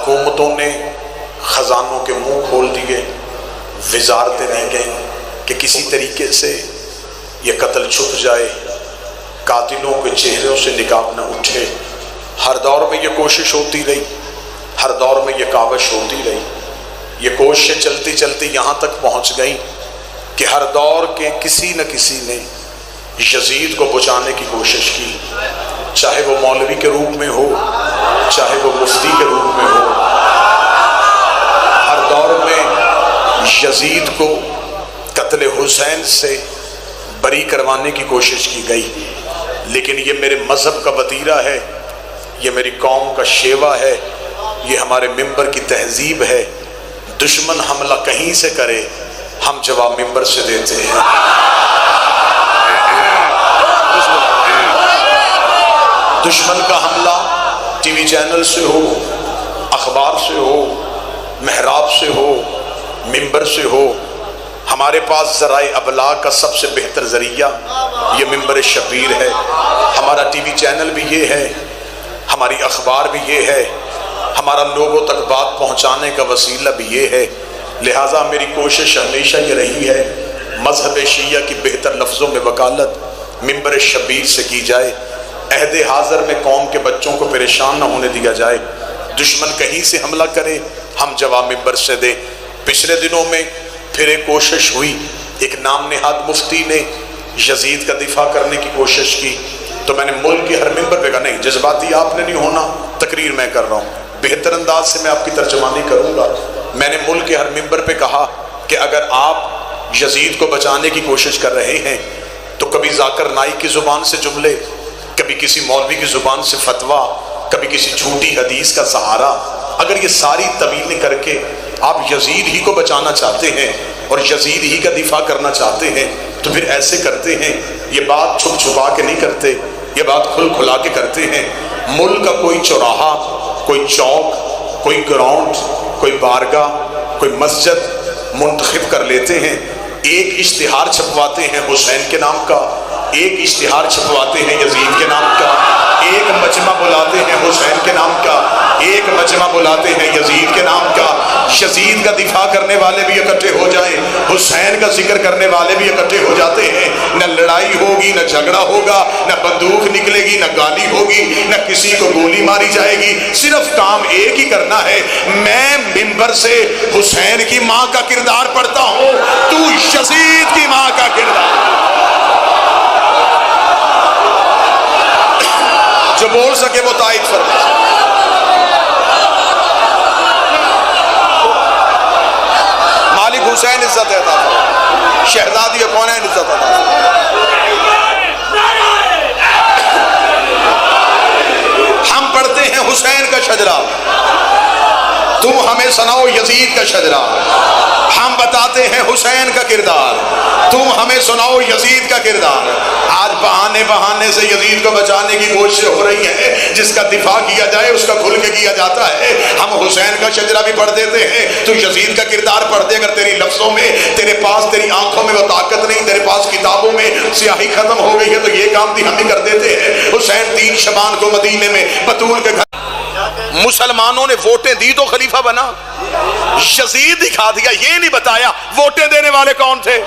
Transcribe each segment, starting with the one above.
حکومتوں نے خزانوں کے منہ کھول دیے، وزارتیں دی گئیں کہ کسی طریقے سے یہ قتل چھپ جائے، قاتلوں کے چہروں سے نقاب نہ اٹھے۔ ہر دور میں یہ کوشش ہوتی رہی، ہر دور میں یہ کاوش ہوتی رہی، یہ کوششیں چلتی چلتی یہاں تک پہنچ گئیں کہ ہر دور کے کسی نہ کسی نے یزید کو بچانے کی کوشش کی، چاہے وہ مولوی کے روپ میں ہو، چاہے وہ مفتی کے روپ میں ہو۔ ہر دور میں یزید کو قتل حسین سے بری کروانے کی کوشش کی گئی، لیکن یہ میرے مذہب کا وتیرہ ہے، یہ میری قوم کا شیوا ہے، یہ ہمارے ممبر کی تہذیب ہے۔ دشمن حملہ کہیں سے کرے، ہم جواب ممبر سے دیتے ہیں۔ دشمن کا حملہ ٹی وی چینل سے ہو، اخبار سے ہو، محراب سے ہو، ممبر سے ہو، ہمارے پاس ذرائع ابلاغ کا سب سے بہتر ذریعہ یہ ممبر شبیر ہے۔ ہمارا ٹی وی چینل بھی یہ ہے، ہماری اخبار بھی یہ ہے، ہمارا لوگوں تک بات پہنچانے کا وسیلہ بھی یہ ہے۔ لہٰذا میری کوشش ہمیشہ یہ رہی ہے مذہب شیعہ کی بہتر لفظوں میں وکالت ممبر شبیر سے کی جائے، عہد حاضر میں قوم کے بچوں کو پریشان نہ ہونے دیا جائے، دشمن کہیں سے حملہ کرے ہم جواب ممبر سے دیں۔ پچھلے دنوں میں پھر ایک کوشش ہوئی، ایک نام نہاد مفتی نے یزید کا دفاع کرنے کی کوشش کی، تو میں نے ملک کے ہر ممبر پہ کہا نہیں، جذباتی آپ نے نہیں ہونا، تقریر میں کر رہا ہوں، بہتر انداز سے میں آپ کی ترجمانی کروں گا۔ میں نے ملک کے ہر ممبر پہ کہا کہ اگر آپ یزید کو بچانے کی کوشش کر رہے ہیں تو کبھی ذاکر نائک کی زبان سے جملے، کبھی کسی مولوی کی زبان سے فتویٰ، کبھی کسی جھوٹی حدیث کا سہارا، اگر یہ ساری طویلیں کر کے آپ یزید ہی کو بچانا چاہتے ہیں اور یزید ہی کا دفاع کرنا چاہتے ہیں تو پھر ایسے کرتے ہیں، یہ بات چھپ چھپا کے نہیں کرتے، یہ بات کھل کھلا کے کرتے ہیں۔ ملک کا کوئی چوراہا، کوئی چوک، کوئی گراؤنڈ، کوئی بارگاہ، کوئی مسجد منتخب کر لیتے ہیں، ایک اشتہار چھپواتے ہیں حسین کے نام کا، ایک اشتہار چھپواتے ہیں یزید کے نام کا، ایک مجمع بلاتے ہیں حسین کے نام کا، ایک مجمع بلاتے ہیں یزید کے نام کا۔ یزید کا دفاع کرنے والے بھی اکٹھے ہو جائیں، حسین کا ذکر کرنے والے بھی اکٹھے ہو جاتے ہیں، نہ لڑائی ہوگی، نہ جھگڑا ہوگا، نہ بندوق نکلے گی، نہ گالی ہوگی، نہ کسی کو گولی ماری جائے گی، صرف کام ایک ہی کرنا ہے، میں ممبر سے حسین کی ماں کا کردار پڑھتا ہوں، تو یزید کی ماں کا کردار۔ جو بول سکے وہ تائید فرمائے۔ مالک حسین عزت عطا فرمائے، شہزادی کونین عزت عطا فرمائے۔ ہم پڑھتے ہیں حسین کا شجرہ، تم ہمیں سناؤ یزید کا شجرہ، ہم بتاتے ہیں حسین کا کردار، تم ہمیں سناؤ یزید کا کردار۔ آج بہانے سے یزید کو بچانے کی کوشش ہو رہی ہے، جس کا دفاع کیا جائے اس کا کھل کے کیا جاتا ہے۔ ہم حسین کا شجرہ بھی پڑھ دیتے ہیں، تو یزید کا کردار پڑھ دے، اگر تیری لفظوں میں، تیرے پاس تیری آنکھوں میں وہ طاقت نہیں، تیرے پاس کتابوں میں سیاہی ختم ہو گئی ہے، تو یہ کام بھی ہم ہی کر دیتے ہیں۔ حسین 3 شعبان کو مدینے میں بطول کے گھر مسلمانوں نے ووٹیں دی تو خلیفہ بنا، یزید دکھا دیا، یہ نہیں بتایا ووٹیں دینے والے کون تھے۔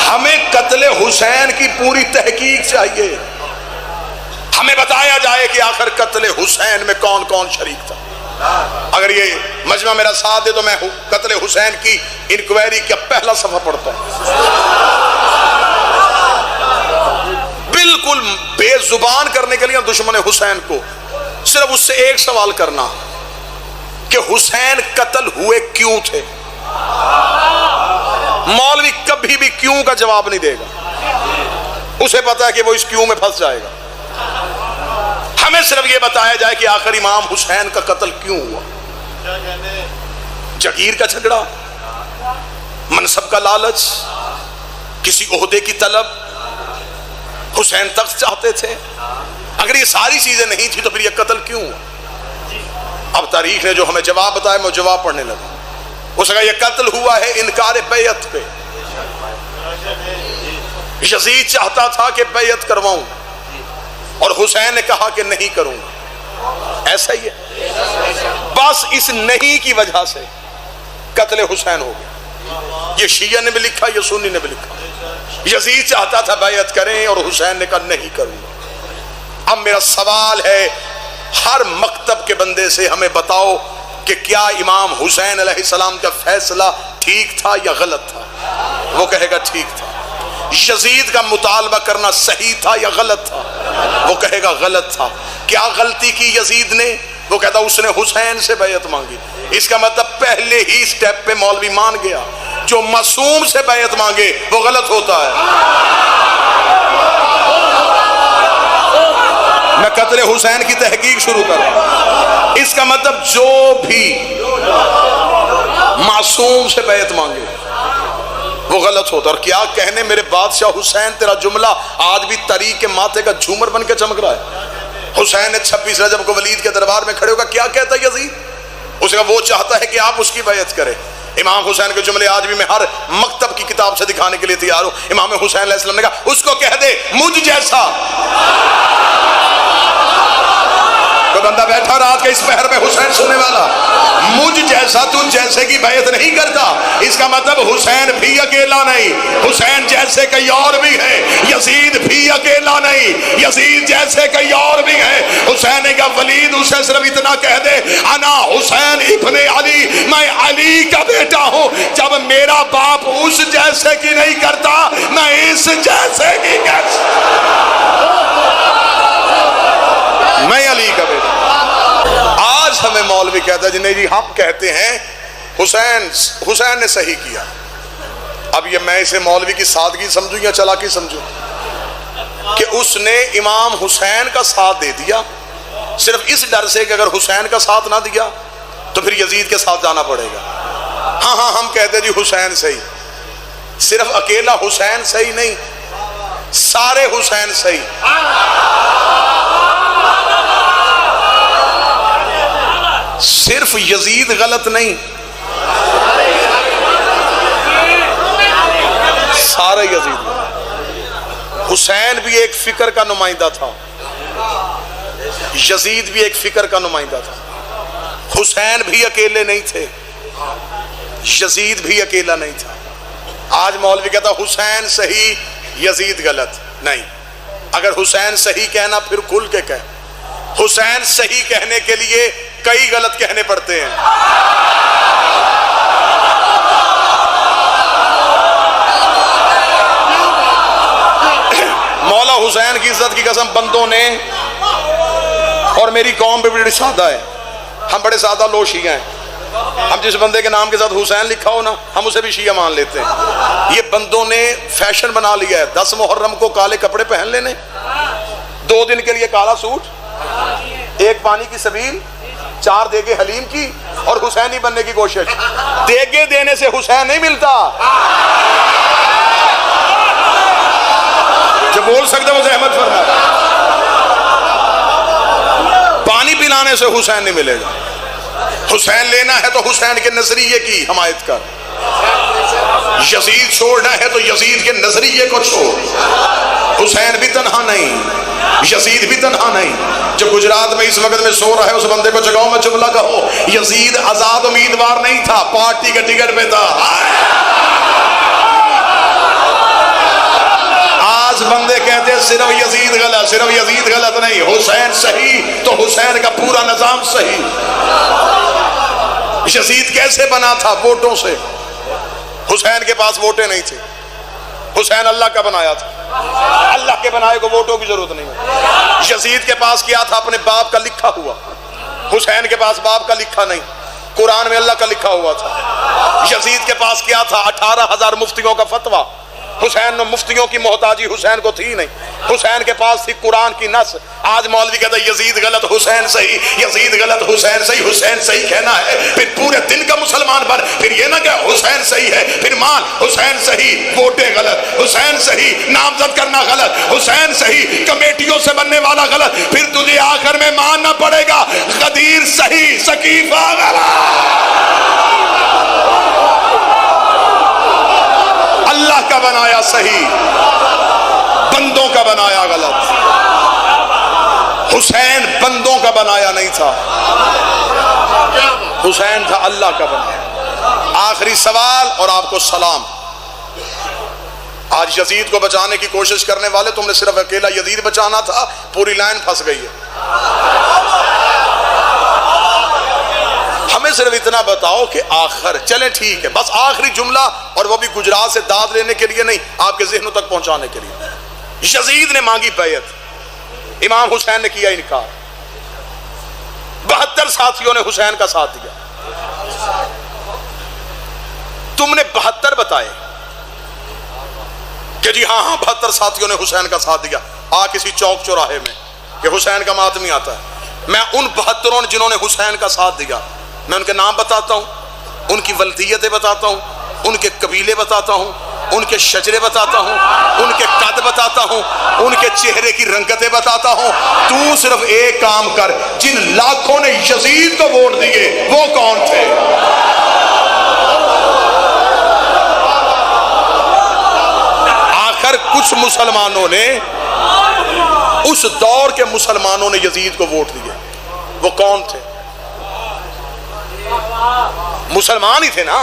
ہمیں قتل حسین کی پوری تحقیق چاہیے، ہمیں بتایا جائے کہ آخر قتل حسین میں کون کون شریک تھا۔ اگر یہ مجمع میرا ساتھ دے تو میں قتل حسین کی انکوائری کا پہلا صفحہ پڑھتا ہوں۔ بالکل بے زبان کرنے کے لیے دشمن حسین کو صرف اس سے ایک سوال کرنا کہ حسین قتل ہوئے کیوں تھے۔ مولوی کبھی بھی کیوں کا جواب نہیں دے گا، اسے پتا ہے کہ وہ اس کیوں میں پھنس جائے گا۔ ہمیں صرف یہ بتایا جائے کہ آخر امام حسین کا قتل کیوں ہوا۔ جگیر کا جھگڑا، منصب کا لالچ، کسی عہدے کی طلب، حسین تخت چاہتے تھے، اگر یہ ساری چیزیں نہیں تھی تو پھر یہ قتل کیوں ہوا؟ اب تاریخ نے جو ہمیں جواب بتایا میں جواب پڑھنے لگا۔ اس کا یہ قتل ہوا ہے انکار بیعت پہ۔ یزید چاہتا تھا کہ بیعت کرواؤں، اور حسین نے کہا کہ نہیں کروں گا. ایسا ہی ہے. بس اس نہیں کی وجہ سے قتل حسین ہو گیا. یہ شیعہ نے بھی لکھا، یہ سنی نے بھی لکھا. یزید چاہتا تھا بیعت کریں اور حسین نے کہا نہیں کروں گا. اب میرا سوال ہے ہر مکتب کے بندے سے، ہمیں بتاؤ کہ کیا امام حسین علیہ السلام کا فیصلہ ٹھیک تھا یا غلط تھا؟ وہ کہے گا ٹھیک تھا. یزید کا مطالبہ کرنا صحیح تھا یا غلط تھا؟ وہ کہے گا غلط تھا. کیا غلطی کی یزید نے؟ وہ کہتا اس نے حسین سے بیعت مانگی. اس کا مطلب پہلے ہی سٹیپ پہ مولوی مان گیا. جو معصوم سے بیعت مانگے وہ غلط ہوتا ہے. میں قتل حسین کی تحقیق شروع کروں. اس کا مطلب جو بھی معصوم سے بیعت مانگے وہ غلط ہوتا. اور کیا کہنے میرے بادشاہ حسین، تیرا جملہ آج بھی طریق کے ماتھے کا جھومر بن کے چمک رہا ہے. حسین نے 26 رجب کو ولید کے دربار میں کھڑے ہوگا کیا کہتا ہے یزید؟ اس کا وہ چاہتا ہے کہ آپ اس کی بیعت کریں. امام حسین کے جملے آج بھی میں ہر مکتب کی کتاب سے دکھانے کے لیے تیار ہوں. امام حسین علیہ السلام نے کہا اس کو کہہ دے مجھ جیسا کوئی بندہ بیٹھا رات کے اس پہر میں حسین سننے والا، مجھ جیسا تو جیسے کی بیعت نہیں کرتا. اس کا مطلب حسین بھی اکیلا نہیں، حسین جیسے کئی اور بھی ہیں. یزید بھی اکیلا نہیں، یزید جیسے کئی اور بھی ہیں. حسین نے کہا ولید اسے صرف اتنا کہہ دے انا حسین ابن علی، میں علی کا بیٹا ہوں. جب میرا باپ اس جیسے کی نہیں کرتا میں اس جیسے کی میں علی کا بیٹا. آج ہمیں مولوی کہتا ہے جنہیں جی ہم کہتے ہیں حسین نے صحیح کیا. اب یہ میں اسے مولوی کی سادگی سمجھوں یا چلاکی سمجھوں کہ اس نے امام حسین کا ساتھ دے دیا صرف اس ڈر سے کہ اگر حسین کا ساتھ نہ دیا تو پھر یزید کے ساتھ جانا پڑے گا. ہاں ہم کہتے ہیں جی حسین صحیح. صرف اکیلا حسین صحیح نہیں، سارے حسین صحیح. صرف یزید غلط نہیں، سارے یزید. حسین بھی ایک فکر کا نمائندہ تھا، یزید بھی ایک فکر کا نمائندہ تھا. حسین بھی اکیلے نہیں تھے، یزید بھی اکیلا نہیں تھا. آج مولوی کہتا حسین صحیح یزید غلط. نہیں، اگر حسین صحیح کہنا پھر کھل کے کہہ. حسین صحیح کہنے کے لیے کئی غلط کہنے پڑتے ہیں. مولا حسین کی عزت کی قسم بندوں نے، اور میری قوم بھی بڑی سادہ ہے، ہم بڑے سادہ لوگ شیعہ ہیں. ہم جس بندے کے نام کے ساتھ حسین لکھا ہو نا ہم اسے بھی شیعہ مان لیتے ہیں. یہ بندوں نے فیشن بنا لیا ہے 10 محرم کو کالے کپڑے پہن لینے، 2 دن کے لیے کالا سوٹ، 1 پانی کی سبیل، 4 دیگے حلیم کی، اور حسینی بننے کی کوشش. دیگے دینے سے حسین نہیں ملتا. جو بول سکتے وہ زحمت فرما. پانی پلانے سے حسین نہیں ملے گا. حسین لینا ہے تو حسین کے نظریے کی حمایت کر. یزید چھوڑنا ہے تو یزید کے نظریے کو چھوڑ. حسین بھی تنہا نہیں، یزید بھی تنہا نہیں. جو گجرات میں اس وقت میں سو رہا ہے اس بندے کو جگاؤ میں جملہ کہو یزید آزاد امیدوار نہیں تھا، پارٹی کے ٹکٹ پہ تھا. آج بندے کہتے ہیں صرف یزید غلط، صرف یزید غلط نہیں، حسین صحیح تو حسین کا پورا نظام صحیح. یزید کیسے بنا تھا؟ ووٹوں سے. حسین کے پاس ووٹیں نہیں تھے، حسین اللہ کا بنایا تھا. اللہ کے بنائے کو ووٹوں کی ضرورت نہیں. یزید کے پاس کیا تھا؟ اپنے باپ کا لکھا ہوا. حسین کے پاس باپ کا لکھا نہیں، قرآن میں اللہ کا لکھا ہوا تھا. یزید کے پاس کیا تھا؟ 18,000 مفتیوں کا فتویٰ. حسین نے مفتیوں کی محتاجی حسین کو تھی نہیں، حسین کے پاس تھی قرآن کی نص. آج مولوی کہتا ہے یزید غلط حسین صحیح، یزید غلط حسین صحیح. حسین صحیح کہنا ہے پھر پورے دن کا مسلمان بن، پھر یہ نہ کہ حسین صحیح ہے پھر مان. حسین صحیح ووٹیں غلط، حسین صحیح نامزد کرنا غلط، حسین صحیح کمیٹیوں سے بننے والا غلط. پھر تجھے آخر میں ماننا پڑے گا غدیر صحیح، سقیفہ غلط. اللہ کا بنایا صحیح، بندوں کا بنایا غلط. حسین بندوں کا بنایا نہیں تھا، حسین تھا اللہ کا بنایا۔ آخری سوال اور آپ کو سلام۔ آج یزید کو بچانے کی کوشش کرنے والے، تم نے صرف اکیلا یزید بچانا تھا، پوری لائن پھنس گئی ہے۔ ہمیں صرف اتنا بتاؤ کہ آخر، چلیں ٹھیک ہے، بس آخری جملہ، اور وہ بھی گجرات سے داد لینے کے لیے نہیں، آپ کے ذہنوں تک پہنچانے کے لیے۔ یزید نے مانگی بیعت، امام حسین نے کیا انکار، 72 ساتھیوں نے حسین کا ساتھ دیا۔ تم نے 72 بتائے کہ جی ہاں 72 ساتھیوں نے حسین کا ساتھ دیا۔ کسی چوک چوراہے میں کہ حسین کا ماتمی آتا ہے، میں ان 72 جنہوں نے حسین کا ساتھ دیا، میں ان کے نام بتاتا ہوں، ان کی ولدیتیں بتاتا ہوں، ان کے قبیلے بتاتا ہوں، ان کے شجرے بتاتا ہوں، ان کے قد بتاتا ہوں، ان کے چہرے کی رنگتیں بتاتا ہوں۔ تو صرف ایک کام کر، جن لاکھوں نے یزید کو ووٹ دیے وہ کون تھے؟ آخر کچھ مسلمانوں نے، اس دور کے مسلمانوں نے یزید کو ووٹ دیے، وہ کون تھے؟ مسلمان ہی تھے نا،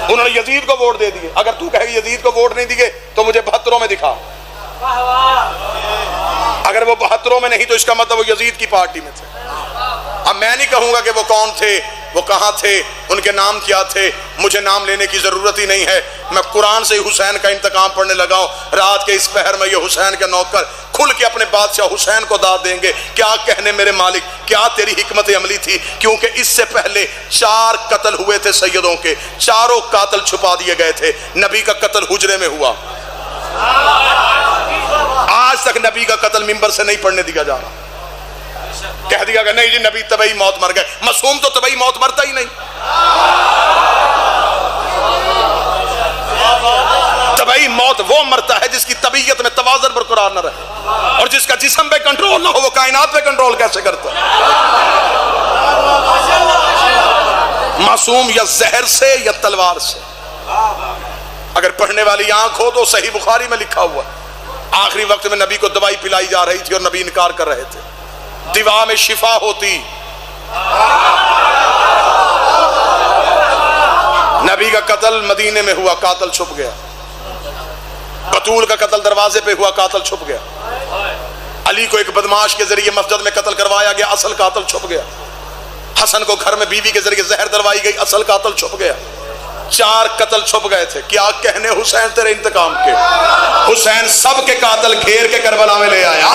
انہوں نے یزید کو ووٹ دے دیے۔ اگر تو کہے یزید کو ووٹ نہیں دیے تو مجھے 72 میں دکھا، اگر وہ 72 میں نہیں تو اس کا مطلب وہ یزید کی پارٹی میں تھے۔ اب میں نہیں کہوں گا کہ وہ کون تھے، وہ کہاں تھے، ان کے نام کیا تھے، مجھے نام لینے کی ضرورت ہی نہیں ہے۔ میں قرآن سے حسین کا انتقام پڑھنے لگا ہوں۔ رات کے اس پہر میں یہ حسین کے نوکر کھل کے اپنے بادشاہ حسین کو داد دیں گے، کیا کہنے میرے مالک، کیا تیری حکمت عملی تھی؟ کیونکہ اس سے پہلے 4 قتل ہوئے تھے سیدوں کے، چاروں قاتل چھپا دیے گئے تھے۔ نبی کا قتل حجرے میں ہوا، آج تک نبی کا قتل منبر سے نہیں پڑھنے دیا جا رہا۔ کہہ دیا کہ نہیں جی نبی طبعی موت مر گئے، معصوم تو طبعی موت مرتا ہی نہیں۔ طبعی موت وہ مرتا ہے جس کی طبیعت میں توازن برقرار نہ رہے، اور جس کا جسم پہ کنٹرول نہ ہو وہ کائنات پہ کنٹرول کیسے کرتا ہے؟ معصوم یا زہر سے یا تلوار سے۔ اگر پڑھنے والی آنکھ ہو تو صحیح بخاری میں لکھا ہوا آخری وقت میں نبی کو دوائی پلائی جا رہی تھی اور نبی انکار کر رہے تھے، دوا میں شفا ہوتی۔ نبی کا قتل مدینے میں ہوا، قاتل چھپ گیا۔ بطول کا قتل دروازے پہ ہوا، قاتل چھپ گیا۔ علی کو ایک بدماش کے ذریعے مسجد میں قتل کروایا گیا، اصل قاتل چھپ گیا۔ حسن کو گھر میں بیوی کے ذریعے زہر دلوائی گئی، اصل قاتل چھپ گیا۔ 4 قتل چھپ گئے تھے۔ کیا کہنے حسین تیرے انتقام کے؟ حسین سب کے قاتل گھیر کے کربلا میں لے آیا۔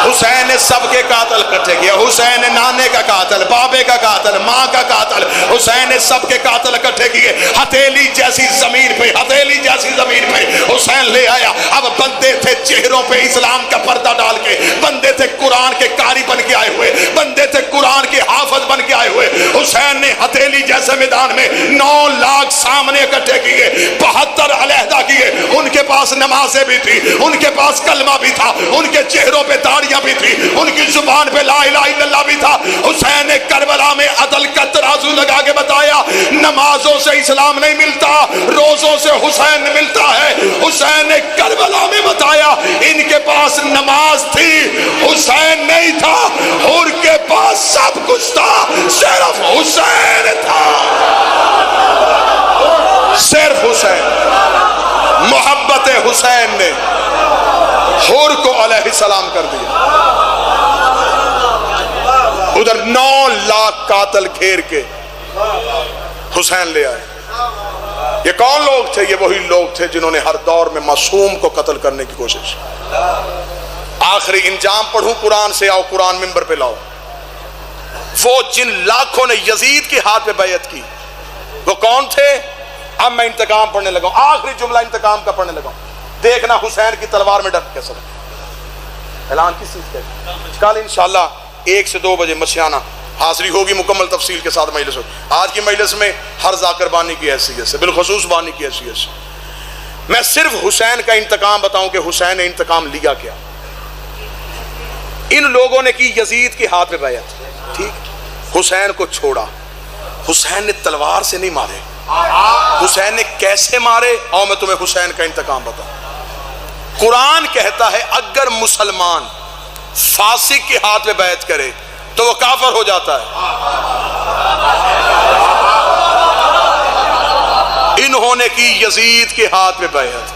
حسین نے سب کے قاتل اکٹھے کیا، حسین نے نانے کا قاتل، بابے کا قاتل، ماں کا قاتل، حسین نے سب کے قاتل اکٹھے کیے۔ ہتھیلی جیسی زمین پہ، ہتھیلی جیسی زمین پہ حسین لے آیا۔ اب بندے تھے چہروں پہ اسلام کا پردہ ڈال کے، بندے تھے قرآن کے قاری بن کے آئے ہوئے، بندے تھے قرآن کے حافظ بن کے آئے ہوئے۔ حسین نے ہتھیلی جیسے میدان میں 9 لاکھ سامنے اکٹھے کیے، 72 علیحدہ کیے۔ ان کے پاس نمازیں بھی تھی، ان کے پاس کلمہ بھی تھا، ان کے چہروں پہ داڑیاں بھی تھی، ان کی زبان پہ لا الہ الا اللہ بھی تھا۔ حسین نے کربلا میں عدل کا ترازو لگا کے بتایا، نمازوں سے اسلام نہیں ملتا، روزوں سے حسین ملتا ہے۔ حسین نے کربلا میں بتایا ان کے پاس نماز تھی، حسین نہیں تھا، اور کے پاس سب کچھ تھا، صرف حسین تھا، صرف حسین۔ محبت حسین نے حور کو علیہ السلام کر دیا۔ ادھر 9 لاکھ قاتل گھیر کے حسین لے آئے۔ یہ کون لوگ تھے؟ یہ وہی لوگ تھے جنہوں نے ہر دور میں معصوم کو قتل کرنے کی کوشش کی۔ آخری انجام پڑھوں قرآن سے، آؤ قرآن منبر پہ لاؤ۔ وہ جن لاکھوں نے یزید کے ہاتھ پہ بیعت کی وہ کون تھے؟ اب میں انتقام پڑھنے لگا ہوں، آخری جملہ انتقام کا پڑھنے لگا ہوں۔ دیکھنا حسین کی تلوار میں ڈٹ کے سب اعلان کس چیز کا؟ کل انشاءاللہ 1 سے 2 بجے مشیانہ حاضری ہوگی، مکمل تفصیل کے ساتھ مجلس ہوگی۔ آج کی مجلس میں ہر ذاکر بانی کی حیثیت سے، بالخصوص بانی کی حیثیت سے میں صرف حسین کا انتقام بتاؤں کہ حسین نے انتقام لیا کیا۔ ان لوگوں نے کی یزید کے ہاتھ میں بیعت، ٹھیک، حسین کو چھوڑا۔ حسین نے تلوار سے نہیں مارے، حسین نے کیسے مارے؟ اور میں تمہیں حسین کا انتقام بتاؤں۔ قرآن کہتا ہے اگر مسلمان فاسق کے ہاتھ میں بیعت کرے تو وہ کافر ہو جاتا ہے. انہوں نے کی یزید کے ہاتھ میں بیعت,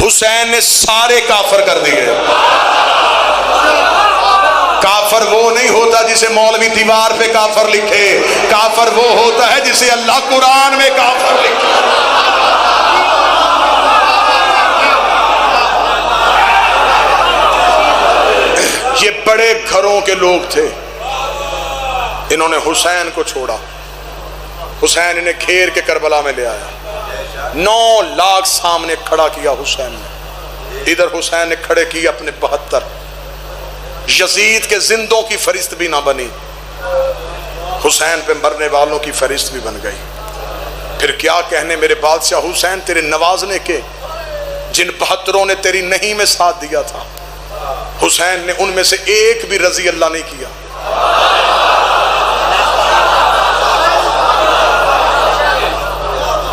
حسین نے سارے کافر کر دیے. کافر وہ نہیں ہوتا جسے مولوی دیوار پہ کافر لکھے, کافر وہ ہوتا ہے جسے اللہ قرآن میں کافر لکھے. یہ بڑے گھروں کے لوگ تھے, انہوں نے حسین کو چھوڑا. حسین انہیں گھیر کے کربلا میں لے آیا, 9 لاکھ سامنے کھڑا کیا حسین نے. ادھر حسین نے کھڑے کی اپنے 72. یزید کے زندوں کی فہرست بھی نہ بنی, حسین پہ مرنے والوں کی فہرست بھی بن گئی. پھر کیا کہنے میرے بادشاہ حسین تیرے نوازنے کے, جن 72 نے تیری نہیں میں ساتھ دیا تھا, حسین نے ان میں سے ایک بھی رضی اللہ نہیں کیا.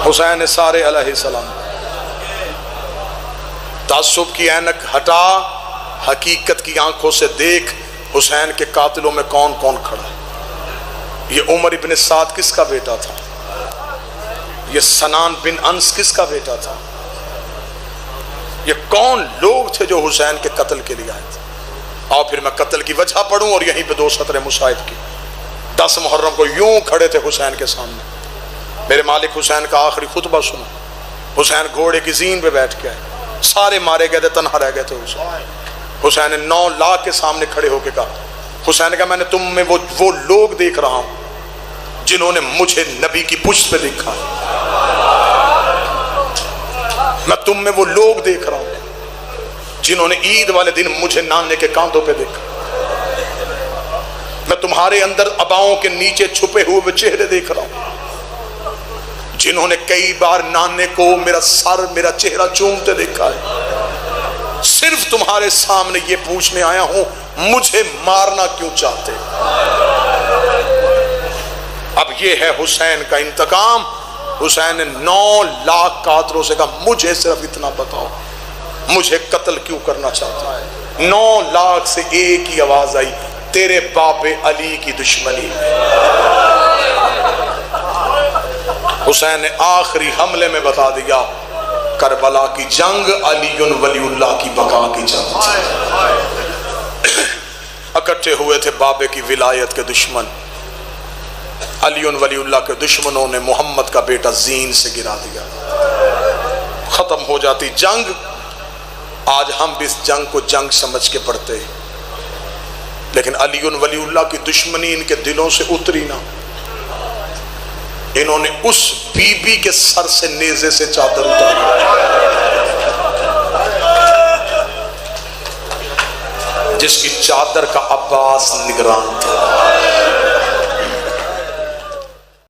حسین نے سارے علیہ السلام. تعصب کی اینک ہٹا, حقیقت کی آنکھوں سے دیکھ حسین کے قاتلوں میں کون کون کھڑا. یہ عمر ابن سعد کس کا بیٹا تھا؟ یہ سنان بن انس کس کا بیٹا تھا؟ یہ کون لوگ تھے جو حسین کے قتل کے لیے آئے تھے؟ اور پھر میں قتل کی وجہ پڑھوں اور یہیں پہ 2 سطریں مصائب کی. 10 محرم کو یوں کھڑے تھے حسین کے سامنے. میرے مالک حسین کا آخری خطبہ سنا. حسین گھوڑے کی زین پہ بیٹھ کے آئے, سارے مارے گئے تھے, تنہا رہ گئے تھے. حسین نے 9 لاکھ کے سامنے کھڑے ہو کے کہا, حسین نے کہا میں نے تم میں وہ لوگ دیکھ رہا ہوں جنہوں نے مجھے نبی کی پشت پہ دیکھا. میں تم میں وہ لوگ دیکھ رہا ہوں جنہوں نے عید والے دن مجھے نانے کے کاندھوں پہ دیکھا. میں تمہارے اندر اباؤں کے نیچے چھپے ہوئے چہرے دیکھ رہا ہوں جنہوں نے کئی بار نانے کو میرا سر میرا چہرہ چومتے دیکھا ہے. صرف تمہارے سامنے یہ پوچھنے آیا ہوں مجھے مارنا کیوں چاہتے. اب یہ ہے حسین کا انتقام. حسین نے 9 لاکھ قاتلوں سے کہا مجھے صرف اتنا بتاؤ, مجھے قتل کیوں کرنا چاہتا ہے؟ 9 لاکھ سے ایک ہی آواز آئی, تیرے باپ علی کی دشمنی. حسین نے آخری حملے میں بتا دیا کربلا کی جنگ علی ولی اللہ کی بقا کی جنگ تھی. اکٹھے ہوئے تھے بابے کی ولایت کے دشمن. علی ولی اللہ کے دشمنوں نے محمد کا بیٹا زین سے گرا دیا. ختم ہو جاتی جنگ. آج ہم بھی اس جنگ کو جنگ سمجھ کے پڑھتے, لیکن علی ولی اللہ کی دشمنی ان کے دلوں سے اتری نہ. انہوں نے اس بی بی کے سر سے نیزے سے چادر اتاری. جس کی چادر کا عباس نگران تھا.